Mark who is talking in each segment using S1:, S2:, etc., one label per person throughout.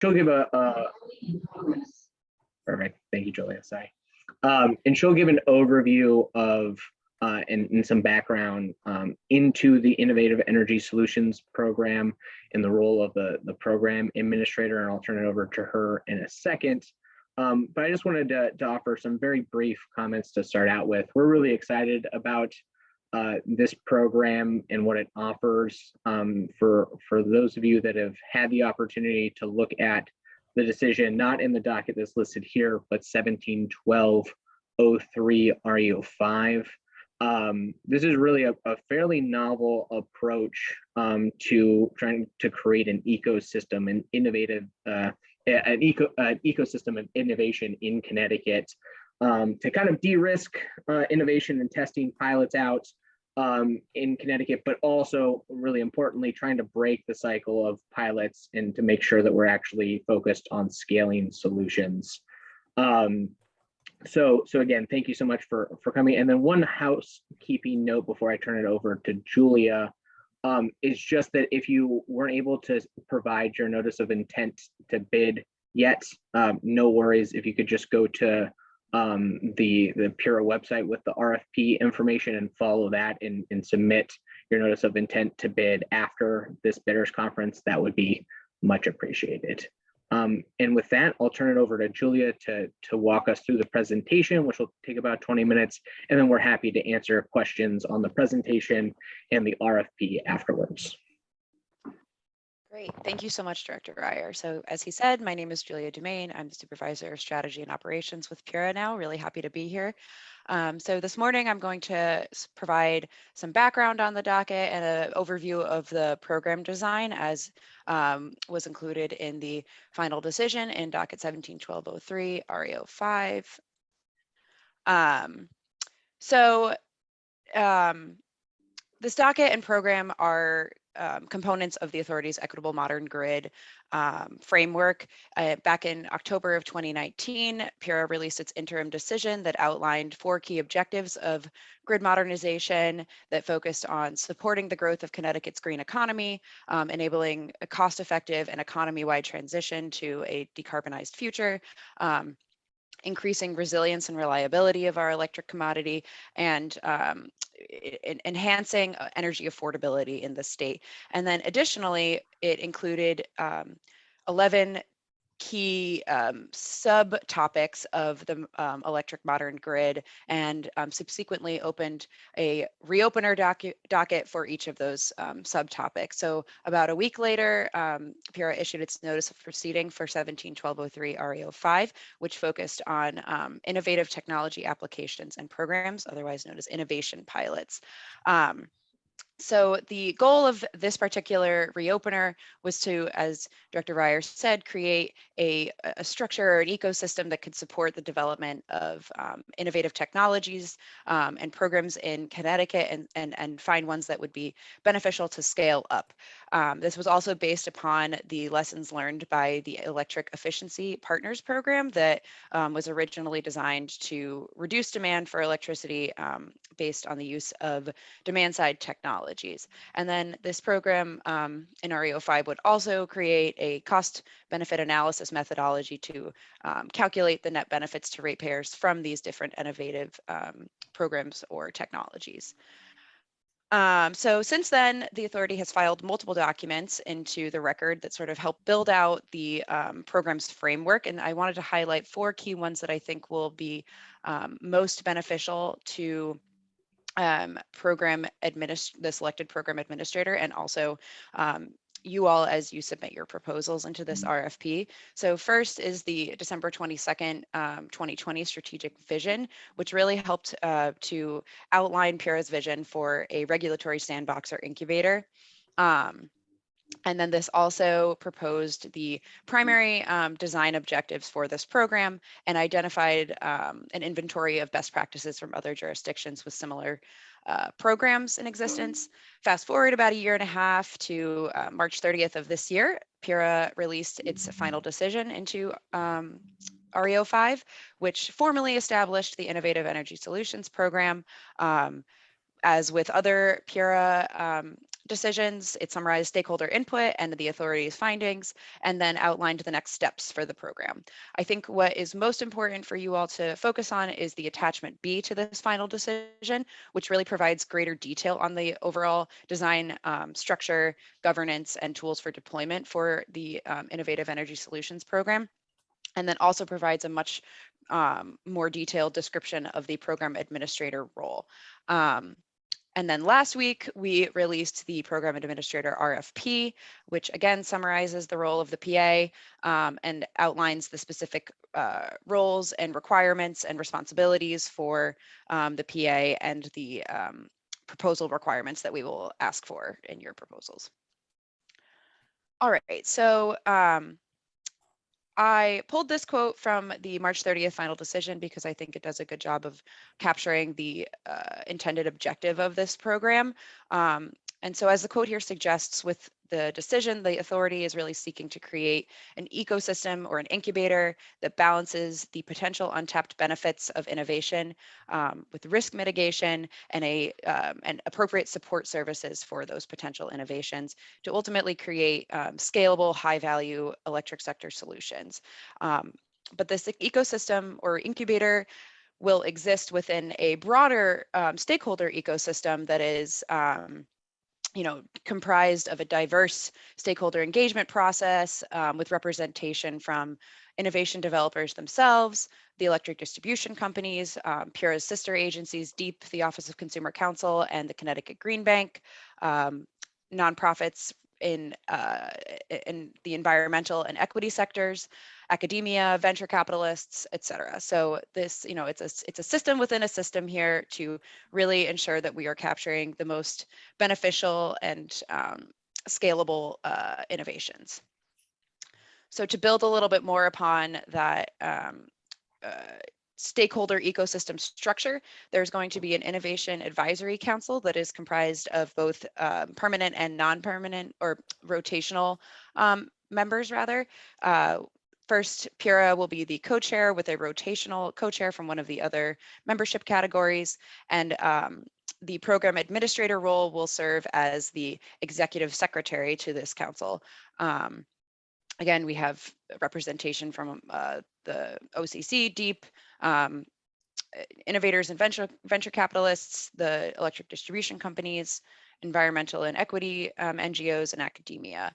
S1: she'll give perfect. Thank you, Julia. Sorry. And she'll give an overview of and some background into the Innovative Energy Solutions Program and the role of the program administrator, and I'll turn it over to her in a second. But I just wanted to offer some very brief comments to start out with. We're really excited about this program and what it offers. For those of you that have had the opportunity to look at the decision, not in the docket that's listed here, but 171203 REO5. This is really a fairly novel approach to trying to create an ecosystem, an innovative, an ecosystem of innovation in Connecticut to kind of de-risk innovation and testing pilots out in Connecticut, but also really importantly, trying to break the cycle of pilots and to make sure that we're actually focused on scaling solutions. So again, thank you so much for coming. And then one housekeeping note before I turn it over to Julia is just that if you weren't able to provide your notice of intent to bid yet, no worries. If you could just go to the PURA website with the RFP information and follow that and submit your notice of intent to bid after this bidders conference, that would be much appreciated. And with that, I'll turn it over to Julia to walk us through the presentation, which will take about 20 minutes, and then we're happy to answer questions on the presentation and the RFP afterwards.
S2: Great. Thank you so much, Director Ryer. So as he said, my name is Julia Dumaine. I'm the Supervisor of Strategy and Operations with PURA now. Really happy to be here. So this morning, I'm going to provide some background on the docket and an overview of the program design as was included in the final decision in docket 171203 REO5. This docket and program are components of the authority's Equitable Modern Grid framework. Back in October of 2019, PURA released its interim decision that outlined 4 key objectives of grid modernization that focused on supporting the growth of Connecticut's green economy, enabling a cost-effective and economy-wide transition to a decarbonized future, increasing resilience and reliability of our electric commodity, and enhancing energy affordability in the state. And then additionally, it included 11 key subtopics of the electric modern grid, and subsequently opened a reopener docket for each of those subtopics. So about a week later, PURA issued its notice of proceeding for 171203 REO5, which focused on innovative technology applications and programs, otherwise known as innovation pilots. So the goal of this particular reopener was to, as Director Ryer said, create a structure or an ecosystem that could support the development of innovative technologies and programs in Connecticut, and find ones that would be beneficial to scale up. This was also based upon the lessons learned by the Electric Efficiency Partners Program that was originally designed to reduce demand for electricity based on the use of demand-side technologies. And then this program in REO5 would also create a cost-benefit analysis methodology to calculate the net benefits to ratepayers from these different innovative programs or technologies. So since then, the authority has filed multiple documents into the record that sort of help build out the program's framework. And I wanted to highlight 4 key ones that I think will be most beneficial to the selected program administrator, and also you all as you submit your proposals into this RFP. So first is the December 22nd, 2020 strategic vision, which really helped to outline PURA's vision for a regulatory sandbox or incubator. And then this also proposed the primary design objectives for this program and identified an inventory of best practices from other jurisdictions with similar programs in existence. Fast forward about a year and a half to March 30th of this year, PURA released its final decision into REO5, which formally established the Innovative Energy Solutions Program. As with other PURA decisions. It summarized stakeholder input and the authority's findings, and then outlined the next steps for the program. I think what is most important for you all to focus on is the attachment B to this final decision, which really provides greater detail on the overall design, structure, governance, and tools for deployment for the Innovative Energy Solutions program, and then also provides a much more detailed description of the program administrator role. And then last week, we released the program administrator RFP, which again summarizes the role of the PA and outlines the specific roles and requirements and responsibilities for the PA and the proposal requirements that we will ask for in your proposals. All right, so I pulled this quote from the March 30th final decision because I think it does a good job of capturing the intended objective of this program. And so as the quote here suggests, with the decision, the authority is really seeking to create an ecosystem or an incubator that balances the potential untapped benefits of innovation with risk mitigation and appropriate support services for those potential innovations to ultimately create scalable, high-value electric sector solutions. But this ecosystem or incubator will exist within a broader stakeholder ecosystem that is comprised of a diverse stakeholder engagement process with representation from innovation developers themselves, the electric distribution companies, PURA's sister agencies, DEEP, the Office of Consumer Counsel, and the Connecticut Green Bank, nonprofits in the environmental and equity sectors, academia, venture capitalists, et cetera. So this, it's a system within a system here to really ensure that we are capturing the most beneficial and scalable innovations. So to build a little bit more upon that stakeholder ecosystem structure, there's going to be an innovation advisory council that is comprised of both permanent and non-permanent or rotational members rather. First, PURA will be the co-chair with a rotational co-chair from one of the other membership categories, and the program administrator role will serve as the executive secretary to this council. Again, we have representation from the OCC, DEEP, innovators and venture capitalists, the electric distribution companies, environmental and equity NGOs, and academia.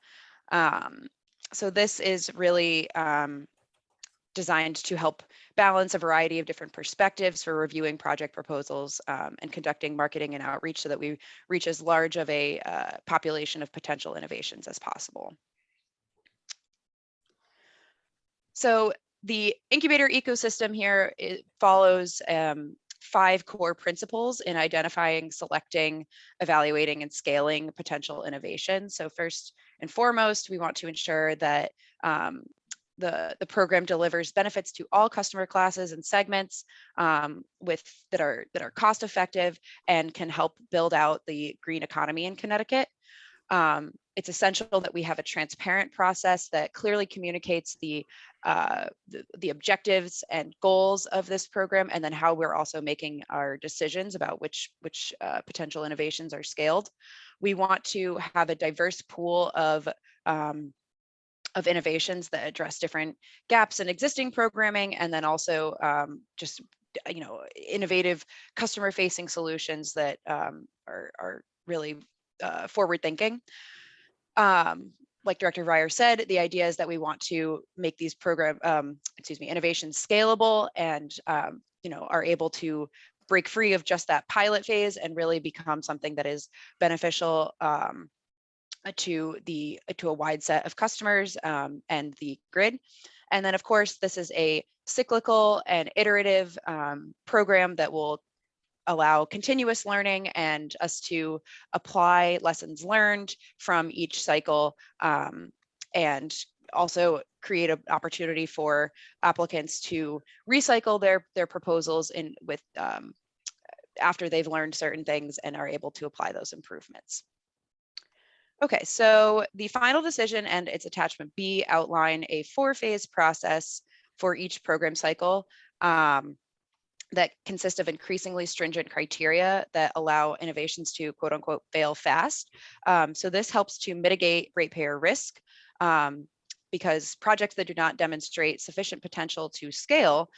S2: So this is really designed to help balance a variety of different perspectives for reviewing project proposals and conducting marketing and outreach so that we reach as large of a population of potential innovations as possible. So the incubator ecosystem here, it follows 5 core principles in identifying, selecting, evaluating, and scaling potential innovations. So first and foremost, we want to ensure that the program delivers benefits to all customer classes and segments that are cost effective and can help build out the green economy in Connecticut. It's essential that we have a transparent process that clearly communicates the objectives and goals of this program, and then how we're also making our decisions about which potential innovations are scaled. We want to have a diverse pool of innovations that address different gaps in existing programming, and then also just innovative customer-facing solutions that are really forward-thinking. Like Director Ryer said, the idea is that we want to make these innovations scalable and are able to break free of just that pilot phase and really become something that is beneficial to a wide set of customers and the grid. And then, of course, this is a cyclical and iterative program that will allow continuous learning and us to apply lessons learned from each cycle, and also create an opportunity for applicants to recycle their proposals after they've learned certain things and are able to apply those improvements. Okay, so the final decision and its attachment B outline a 4-phase process for each program cycle. that consist of increasingly stringent criteria that allow innovations to quote unquote fail fast. So this helps to mitigate ratepayer risk, because projects that do not demonstrate sufficient potential to scale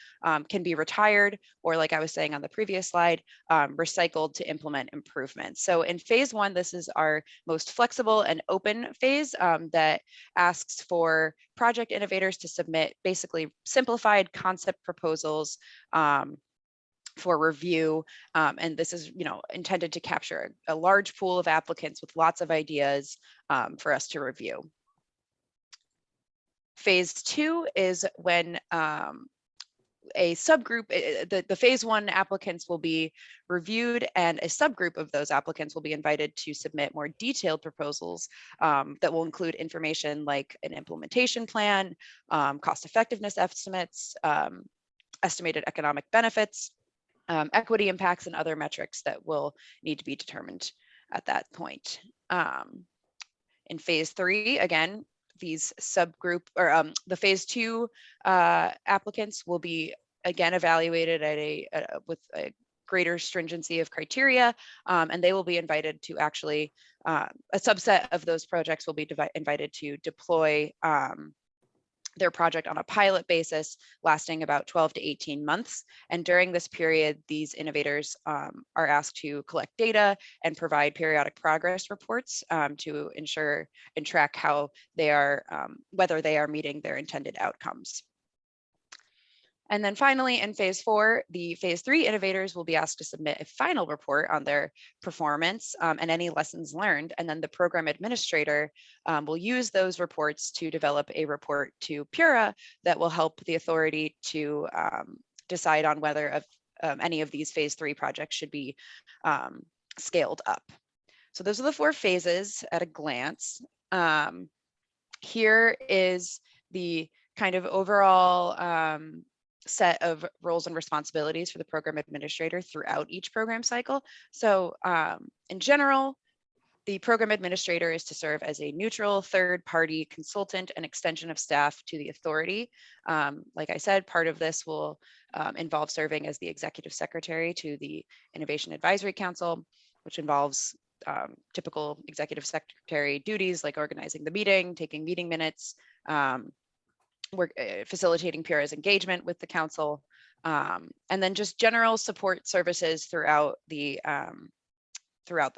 S2: can be retired, or like I was saying on the previous slide, recycled to implement improvements. So in phase one, this is our most flexible and open phase that asks for project innovators to submit basically simplified concept proposals for review. And this is, intended to capture a large pool of applicants with lots of ideas for us to review. Phase two is when a subgroup, the phase one applicants will be reviewed, and a subgroup of those applicants will be invited to submit more detailed proposals that will include information like an implementation plan, cost effectiveness estimates, estimated economic benefits, equity impacts, and other metrics that will need to be determined at that point. In phase three, again, these subgroup or the phase two applicants will be again evaluated at with a greater stringency of criteria, and they will be invited to actually, a subset of those projects will be invited to deploy their project on a pilot basis lasting about 12 to 18 months. And during this period, these innovators are asked to collect data and provide periodic progress reports to ensure and track how they are, whether they are meeting their intended outcomes. And then finally, in phase four, the phase three innovators will be asked to submit a final report on their performance and any lessons learned. And then the program administrator will use those reports to develop a report to PURA that will help the authority to decide on whether any of these phase three projects should be scaled up. So those are the four phases at a glance. Here is the kind of overall set of roles and responsibilities for the program administrator throughout each program cycle. So in general, the program administrator is to serve as a neutral third-party consultant and extension of staff to the authority. Like I said, part of this will involve serving as the executive secretary to the Innovation Advisory Council, which involves typical executive secretary duties like organizing the meeting, taking meeting minutes, facilitating PURA's engagement with the council, and then just general support services throughout the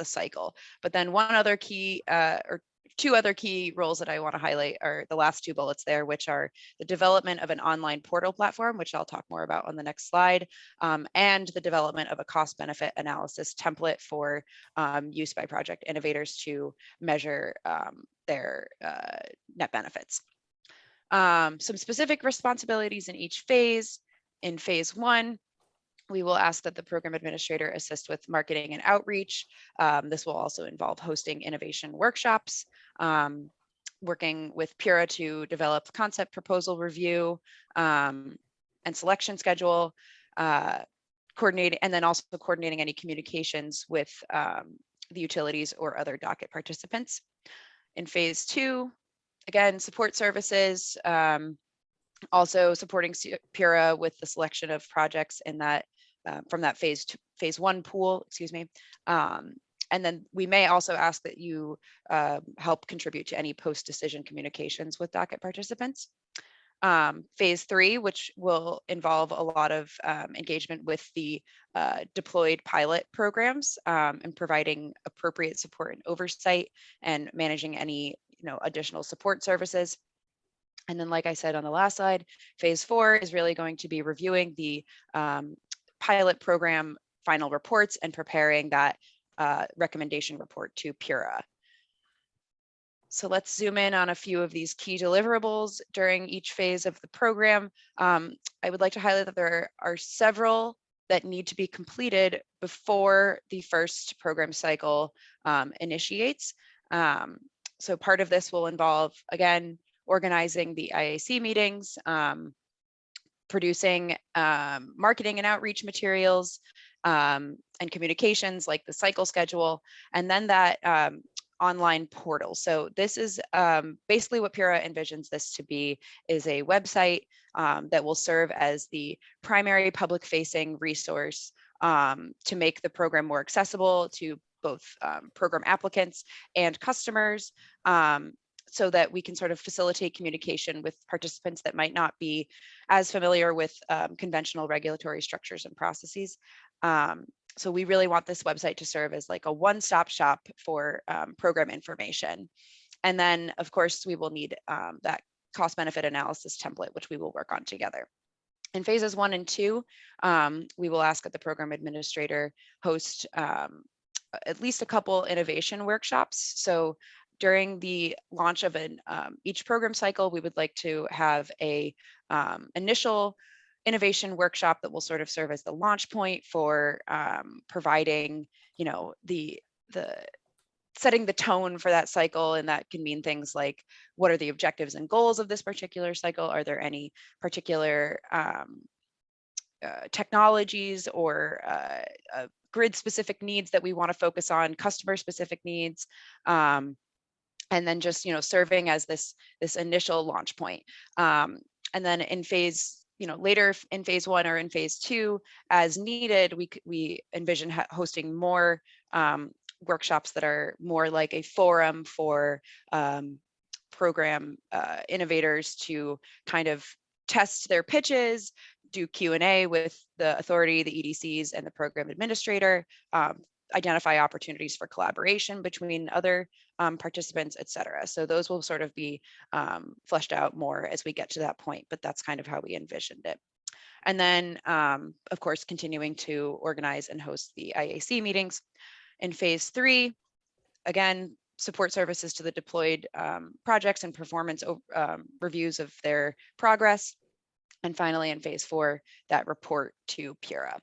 S2: cycle. But then one other key or two other key roles that I want to highlight are the last two bullets there, which are the development of an online portal platform, which I'll talk more about on the next slide, and the development of a cost benefit analysis template for use by project innovators to measure their net benefits. Some specific responsibilities in each phase. In phase one, we will ask that the program administrator assist with marketing and outreach. This will also involve hosting innovation workshops, working with PURA to develop concept proposal review and selection schedule, coordinating, and then also coordinating any communications with the utilities or other docket participants. In phase two, again, support services, also supporting PURA with the selection of projects in that from that phase one pool, excuse me. And then we may also ask that you help contribute to any post-decision communications with docket participants. Phase three, which will involve a lot of engagement with the deployed pilot programs and providing appropriate support and oversight and managing any additional support services. And then, like I said on the last slide, phase four is really going to be reviewing the pilot program final reports and preparing that recommendation report to PURA. So let's zoom in on a few of these key deliverables during each phase of the program. I would like to highlight that there are several that need to be completed before the first program cycle initiates. So part of this will involve, again, organizing the IAC meetings, producing marketing and outreach materials and communications like the cycle schedule, and then that online portal. So this is basically what PURA envisions this to be, is a website that will serve as the primary public-facing resource to make the program more accessible to both program applicants and customers, so that we can sort of facilitate communication with participants that might not be as familiar with conventional regulatory structures and processes. So we really want this website to serve as like a one-stop shop for program information. And then, of course, we will need that cost-benefit analysis template, which we will work on together. In phases 1 and 2, we will ask that the program administrator host at least a couple innovation workshops. So during the launch of each program cycle, we would like to have a initial innovation workshop that will sort of serve as the launch point for providing, the setting the tone for that cycle. And that can mean things like, what are the objectives and goals of this particular cycle? Are there any particular technologies or grid specific needs that we want to focus on, customer specific needs? And then just, serving as this initial launch point. And then in phase, later in phase 1 or in phase 2, as needed, we envision hosting more workshops that are more like a forum for program innovators to kind of test their pitches, do Q&A with the authority, the EDCs, and the program administrator, identify opportunities for collaboration between other participants, et cetera. So those will sort of be fleshed out more as we get to that point, but that's kind of how we envisioned it. And then, of course, continuing to organize and host the IAC meetings. In phase 3, again, support services to the deployed projects and performance reviews of their progress. And finally, in phase 4, that report to PURA.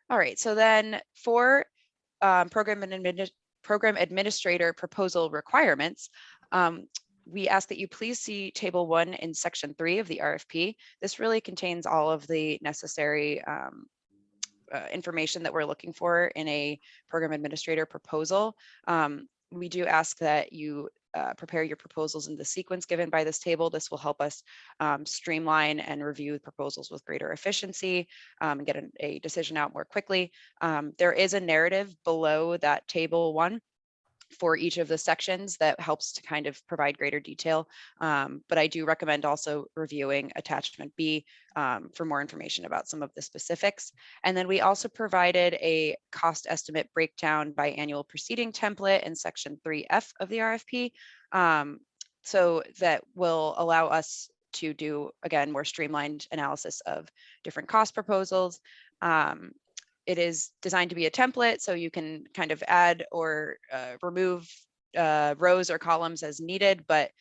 S2: All right, so then for program administrator proposal requirements, we ask that you please see table 1 in section 3 of the RFP. This really contains all of the necessary information that we're looking for in a program administrator proposal. We do ask that you prepare your proposals in the sequence given by this table. This will help us streamline and review proposals with greater efficiency and get a decision out more quickly. There is a narrative below that table 1 for each of the sections that helps to kind of provide greater detail. But I do recommend also reviewing attachment B for more information about some of the specifics. And then we also provided a cost estimate breakdown by annual proceeding template in section 3F of the RFP. So that will allow us to do, again, more streamlined analysis of different cost proposals. It is designed to be a template, so you can kind of add or remove rows or columns as needed, but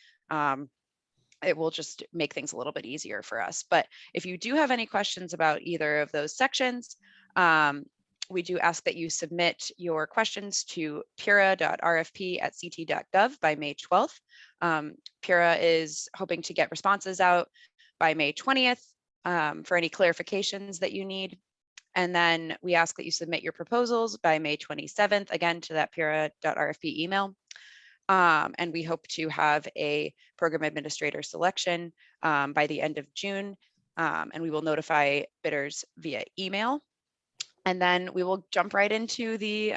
S2: it will just make things a little bit easier for us. But if you do have any questions about either of those sections, we do ask that you submit your questions to pura.rfp@ct.gov by May 12th. PURA is hoping to get responses out by May 20th for any clarifications that you need. And then we ask that you submit your proposals by May 27th, again, to that pura.rfp email. And we hope to have a program administrator selection by the end of June. And we will notify bidders via email. And then we will jump right into the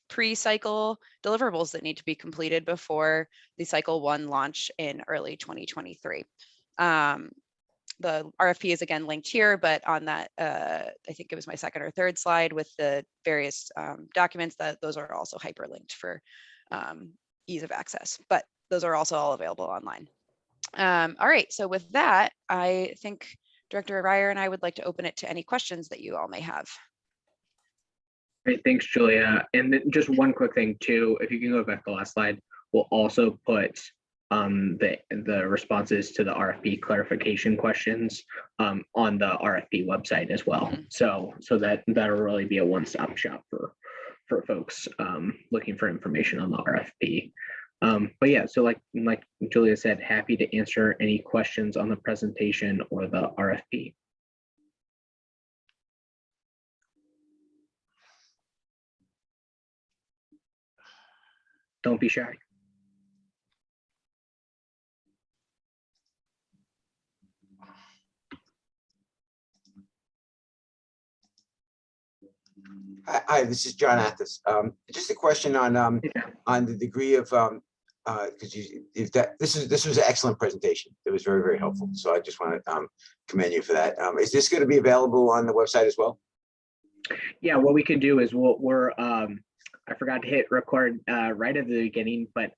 S2: pre-cycle deliverables that need to be completed before the cycle 1 launch in early 2023. The RFP is again linked here, but on that, I think it was my second or third slide with the various documents, that those are also hyperlinked for ease of access, but those are also all available online. All right, so with that, I think Director Ryer and I would like to open it to any questions that you all may have.
S1: Great, thanks, Julia. And then just one quick thing too, if you can go back to the last slide, we'll also put the responses to the RFP clarification questions on the RFP website as well. So that'll really be a one-stop shop for folks looking for information on the RFP. But yeah, so like Julia said, happy to answer any questions on the presentation or the RFP. Don't be shy.
S3: Hi, this is John Athis. Just a question on the degree of because this was an excellent presentation. It was very, very helpful. So I just want to commend you for that. Is this going to be available on the website as well?
S1: Yeah, what we can do is we're I forgot to hit record right at the beginning, but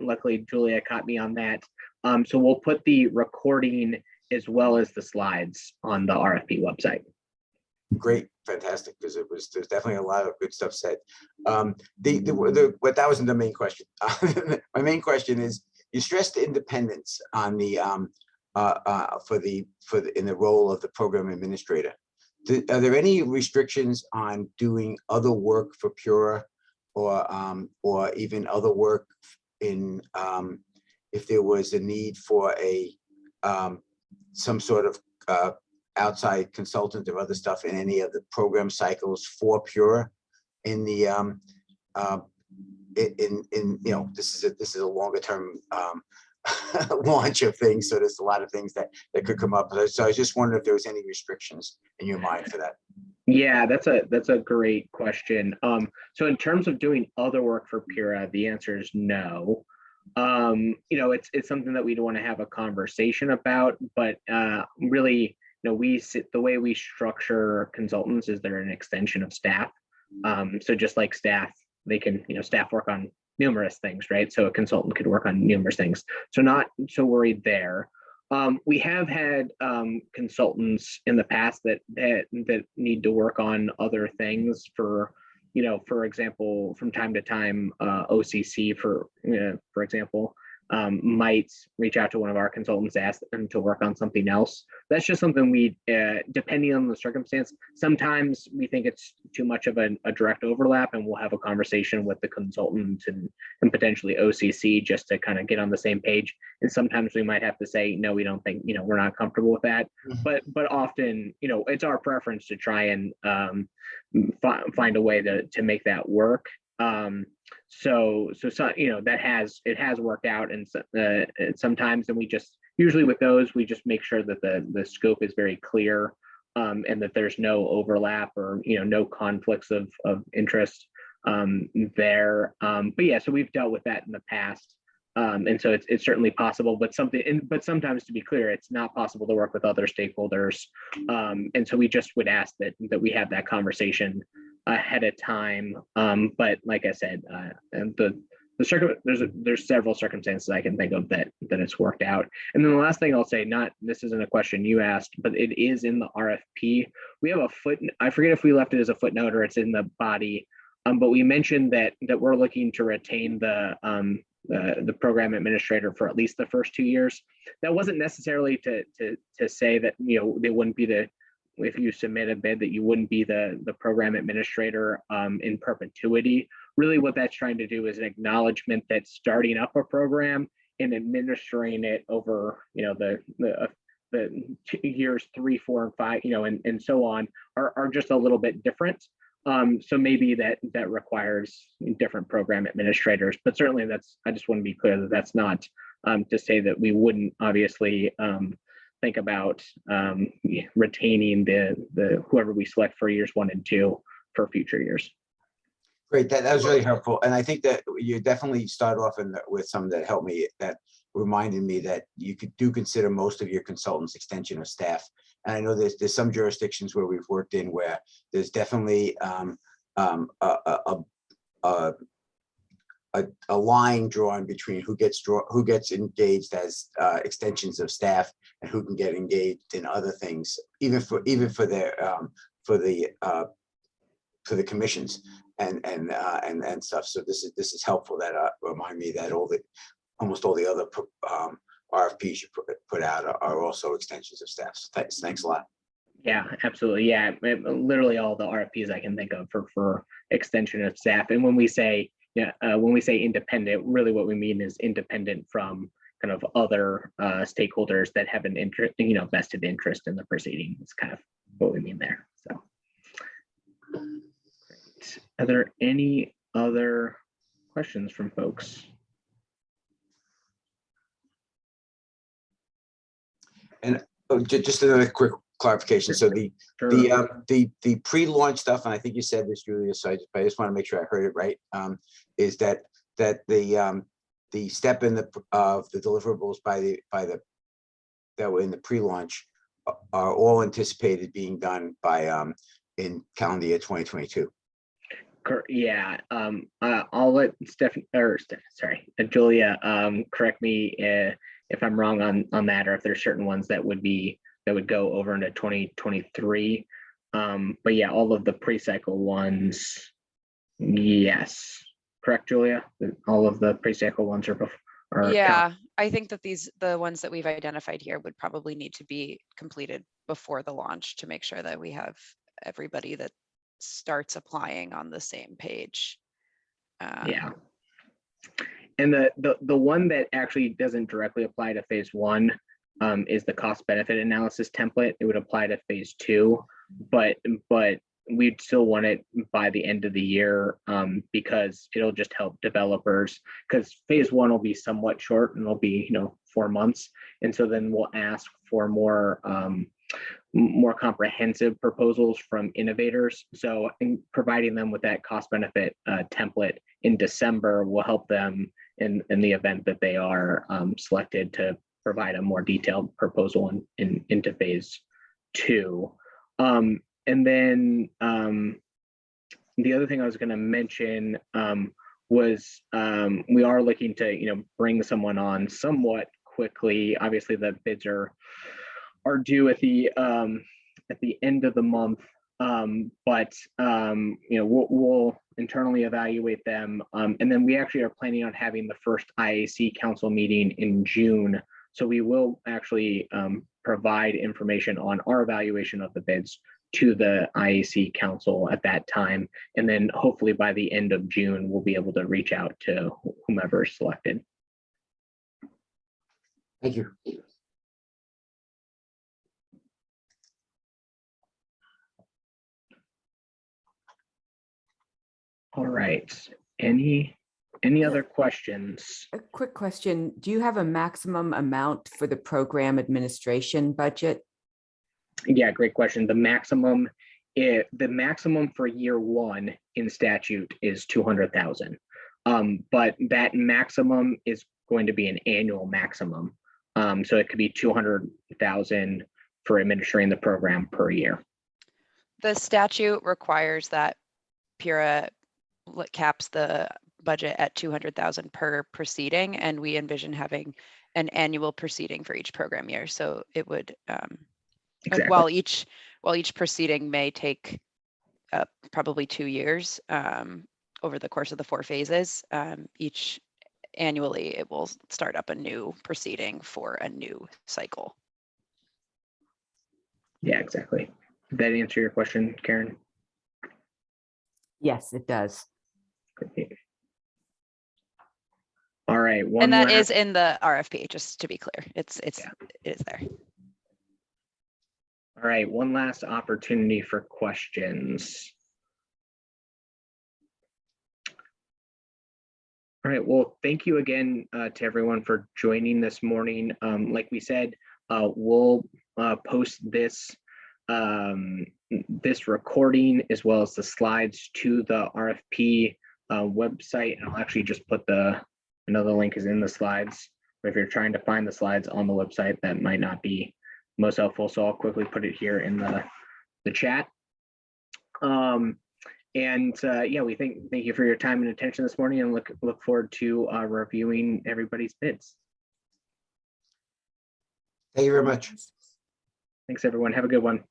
S1: luckily Julia caught me on that. So we'll put the recording as well as the slides on the RFP website.
S3: Great, fantastic, because there's definitely a lot of good stuff said. But that wasn't the main question. My main question is, you stressed independence on the in the role of the program administrator. Are there any restrictions on doing other work for PURA, or even other work in if there was a need for some sort of outside consultant or other stuff in any of the program cycles for PURA in the this is a longer term launch of things, so there's a lot of things that could come up. So I was just wondering if there was any restrictions in your mind for that.
S1: Yeah, that's a great question. So in terms of doing other work for PURA, the answer is no. It's something that we'd want to have a conversation about, but really, the way we structure consultants is they're an extension of staff. So just like staff, they can, staff work on numerous things, right? So a consultant could work on numerous things. So not so worried there. We have had consultants in the past that need to work on other things for example, from time to time, OCC, for example, might reach out to one of our consultants, ask them to work on something else. That's just something we, depending on the circumstance, sometimes we think it's too much of a direct overlap, and we'll have a conversation with the consultant and potentially OCC just to kind of get on the same page. And sometimes we might have to say, no, we don't think, we're not comfortable with that. But often, it's our preference to try and find a way to make that work. So it has worked out, and sometimes, and usually with those, we just make sure that the scope is very clear, and that there's no overlap or no conflicts of interest there. But yeah, so we've dealt with that in the past, and so it's certainly possible. But sometimes, to be clear, it's not possible to work with other stakeholders, and so we just would ask that we have that conversation ahead of time. But like I said, there's several circumstances I can think of that it's worked out. And then the last thing I'll say, this isn't a question you asked, but it is in the RFP. We have a footnote. I forget if we left it as a footnote or it's in the body, but we mentioned that we're looking to retain the program administrator for at least the first 2 years. That wasn't necessarily to say that they wouldn't be if you submit a bid, that you wouldn't be the program administrator in perpetuity. Really what that's trying to do is an acknowledgement that starting up a program and administering it over the years 3, 4, and 5 and so on are just a little bit different. So maybe that requires different program administrators, but certainly I just want to be clear that that's not to say that we wouldn't obviously think about retaining the whoever we select for years 1 and 2 for future years.
S3: Great, that was really helpful, and I think that you definitely start off with some that helped me, that reminded me that you do consider most of your consultants extension of staff. And I know there's some jurisdictions where we've worked in where there's definitely a line drawn between who gets engaged as extensions of staff and who can get engaged in other things, even for the commissions and stuff. So this is helpful. That remind me that almost all the other RFPs you put out are also extensions of staff. So thanks a lot.
S1: Yeah, absolutely. Yeah, literally all the RFPs I can think of for extension of staff. And when we say independent, really what we mean is independent from kind of other stakeholders that have an interest, vested interest in the proceeding. It's kind of what we mean there. So, great. Are there any other questions from folks?
S3: And just another quick clarification. So the pre-launch stuff, and I think you said this, Julia, so I just want to make sure I heard it right, is that the step in the deliverables that were in the pre-launch are all anticipated being done by in calendar year 2022.
S1: Yeah, I'll let Julia correct me if I'm wrong on that, or if there's certain ones that would go over into 2023. But yeah, all of the pre-cycle ones, yes, correct, Julia? All of the pre-cycle ones are before.
S2: Yeah, I think that the ones that we've identified here would probably need to be completed before the launch to make sure that we have everybody that starts applying on the same page.
S1: Yeah. And the one that actually doesn't directly apply to phase one is the cost benefit analysis template. It would apply to phase two, but we'd still want it by the end of the year because it'll just help developers, because phase one will be somewhat short and it'll be 4 months. And so then we'll ask for more comprehensive proposals from innovators. So providing them with that cost benefit template in December will help them in the event that they are selected to provide a more detailed proposal into phase two. And then the other thing I was going to mention was we are looking to bring someone on somewhat quickly. Obviously, the bids are due at the end of the month, but we'll internally evaluate them, and then we actually are planning on having the first IAC council meeting in June. So we will actually provide information on our evaluation of the bids to the IAC council at that time, and then hopefully by the end of June we'll be able to reach out to whomever is selected.
S3: Thank you.
S1: All right. Any other questions?
S4: A quick question. Do you have a maximum amount for the program administration budget?
S1: Yeah, great question. The maximum for year one in statute is 200,000. But that maximum is going to be an annual maximum. So it could be 200,000 for administering the program per year.
S2: The statute requires that PURA caps the budget at 200,000 per proceeding, and we envision having an annual proceeding for each program year. So it would,
S1: Exactly.
S2: while each proceeding may take probably 2 years over the course of the 4 phases, each annually it will start up a new proceeding for a new cycle.
S1: Yeah, exactly. Did that answer your question, Karen?
S4: Yes, it does.
S1: Great. All right.
S2: And that is in the RFP, just to be clear. It is there.
S1: All right, one last opportunity for questions. All right, well, thank you again to everyone for joining this morning. Like we said, we'll post this this recording as well as the slides to the RFP website. And I'll actually just put another link is in the slides. But if you're trying to find the slides on the website, that might not be most helpful. So I'll quickly put it here in the chat. Yeah, we thank you for your time and attention this morning, and look forward to reviewing everybody's bids.
S3: Thank you very much.
S1: Thanks, everyone. Have a good one.